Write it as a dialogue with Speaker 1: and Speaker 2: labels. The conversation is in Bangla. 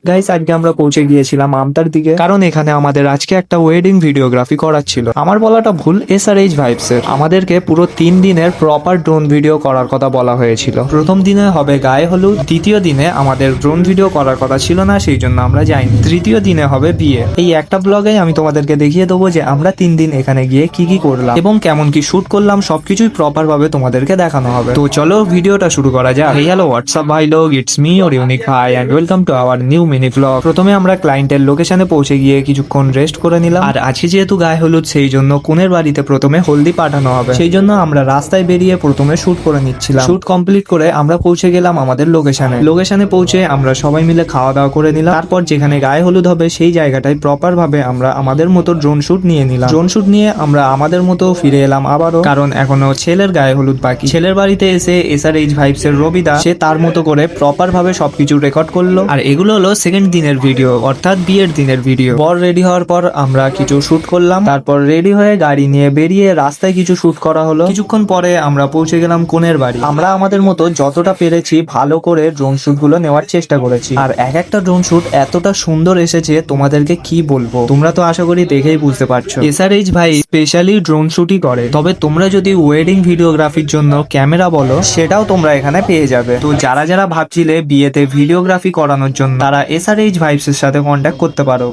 Speaker 1: গাইস আজকে আমরা পৌঁছে গিয়েছিলাম আমতার দিকে, কারণ এখানে আমাদের আজকে একটা ওয়েডিং ভিডিওগ্রাফি করার ছিল। আমার বলাটা ভুল, SRH ভাইবস এর আমাদেরকে পুরো 3 দিনের প্রপার ড্রোন ভিডিও করার কথা বলা হয়েছিল। প্রথম দিনে হবে গায়ে হলুদ, দ্বিতীয় দিনে আমাদের ড্রোন ভিডিও করার কথা ছিল না, সেই জন্য আমরা যাইনি। তৃতীয় দিনে হবে বিয়ে। এই একটা ব্লগে আমি তোমাদেরকে দেখিয়ে দেবো যে আমরা 3 দিন এখানে গিয়ে কি কি করলাম এবং কেমন কি শুট করলাম, সবকিছুই প্রপার ভাবে তোমাদেরকে দেখানো হবে। তো চলো ভিডিওটা শুরু করা যাক। হেই হ্যালো হোয়াটসঅ্যাপ ভাই লোক, ইটস মি ওর ইউনিক ভাই and welcome to our new mini blog. প্রথমে আমরা ক্লায়েন্টের লোকেশনে পৌঁছে গিয়ে কিছুক্ষণ রেস্ট করে নিলাম। আর আজকে যেহেতু গায়ে হলুদ, সেই জন্য কনের বাড়িতে প্রথমে হলদি পাঠানো হবে, সেই জন্য আমরা রাস্তায় বেরিয়ে প্রথমে শুট করে নিচ্ছিলাম। শুট কমপ্লিট করে আমরা পৌঁছে গেলাম আমাদের লোকেশনে পৌঁছে আমরা সবাই মিলে খাওয়া দাওয়া করে নিলাম। তারপর যেখানে গায়ে হলুদ হবে সেই জায়গাটায় প্রপার ভাবে আমরা আমাদের মতো ড্রোন শুট নিয়ে নিলাম। ড্রোন শুট নিয়ে আমরা আমাদের মতো ফিরে এলাম আবারও, কারণ এখনো ছেলের গায়ে হলুদ বাকি। ছেলের বাড়িতে এসে SRH ভাইবস এর রবিদা সে তার মতো করে প্রপার ভাবে সবকিছু রেকর্ড করলো। আর এগুলো হলো সেকেন্ড দিনের ভিডিও, অর্থাৎ বিয়ের দিনের ভিডিও। বর রেডি হওয়ার পর আমরা কিছু শুট করলাম, তারপর রেডি হয়ে গাড়ি নিয়ে বেরিয়ে রাস্তায় কিছু শুট করা হলো। কিছুক্ষণ পরে আমরা পৌঁছে গেলাম কনের বাড়ি। আমরা আমাদের মতো যতটা পেরেছি ভালো করে ড্রোন শুট গুলো নেওয়ার চেষ্টা করেছি। আর এক একটা ড্রোন শুট এতটা সুন্দর এসেছে তোমাদেরকে কি বলবো, তোমরা তো আশা করি দেখেই বুঝতে পারছো। SRH ভাই স্পেশালি ড্রোন শুটই করে। তবে তোমরা যদি ওয়েডিং ভিডিওগ্রাফির জন্য ক্যামেরা বলো, সেটাও তোমরা এখানে পেয়ে যাবে। তো যারা যারা ভাবছিলে বিয়েতে ভিডিওগ্রাফি করানোর জন্য, তারা SRH ভাইবস এর সাথে কন্ট্যাক্ট করতে পারো।